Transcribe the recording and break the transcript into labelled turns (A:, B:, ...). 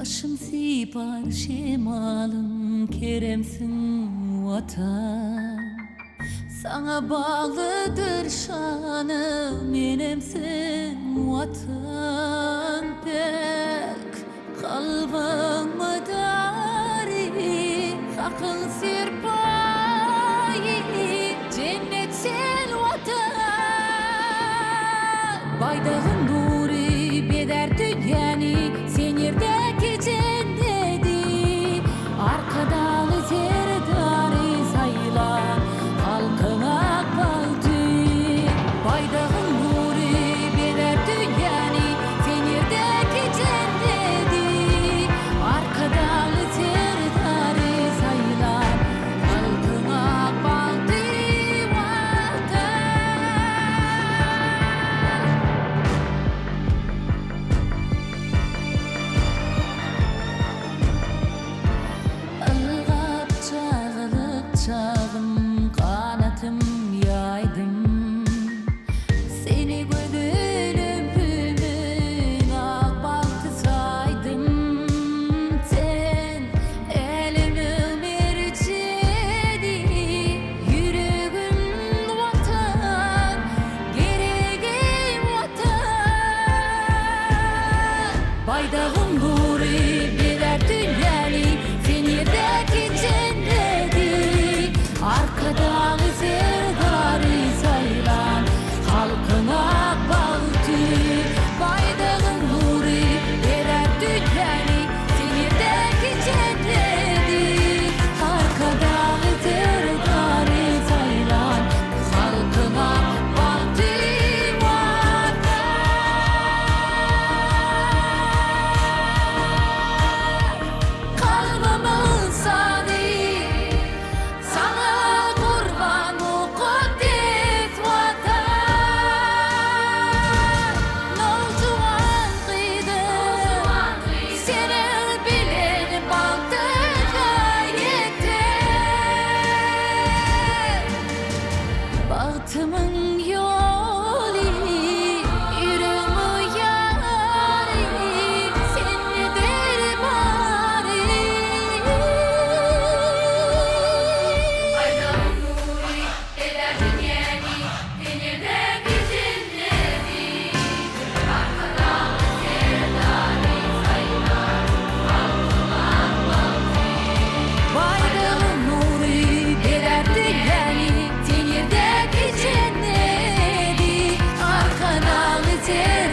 A: Başım sipar şemalım, keremsin vatan. Sana bağlıdır şanım, menemsin vatan. Pek kalbıma dari, akıl sirpayi, cennetsin vatan. Baydağın nuri beder dünyani, sen yerdeki cenneti. Arkadalı zerdari sayılan halkına baldı. Baydağın nuri beder dünyani, sen yerdeki cenneti. Arkadalı zerdari sayılan halkına baldı vatan. Ilgap çağılıp çağım, kanatım yaydım. Seni gödülüm pülün ak baltı saydım. Sen elimin mercedi, yüreğim vatan, gereğim vatan. Baydağım nuri birer dünyani, sen yerdeki cenneti. Arkadan zerdarı sayılan halkına baltı. Baydağın nuri birer dünyani, sen yerdeki cenneti. Arkadan zerdarı sayılan halkına baltı vatan. Kalbımın sadi, sana kurban mukaddes vatan. Nolcuan kıydım, senin bilen baltıca yeter. Bahtımın yolu, yürümü yari, sen nedir bari. Baydağın nuri eder dünyani, sen yerdeki cenneti. Arkadan zerdari sayılan halkına baltı. Baydağın nuri eder dünyani, sen yerdeki cenneti. Arkadan zerdari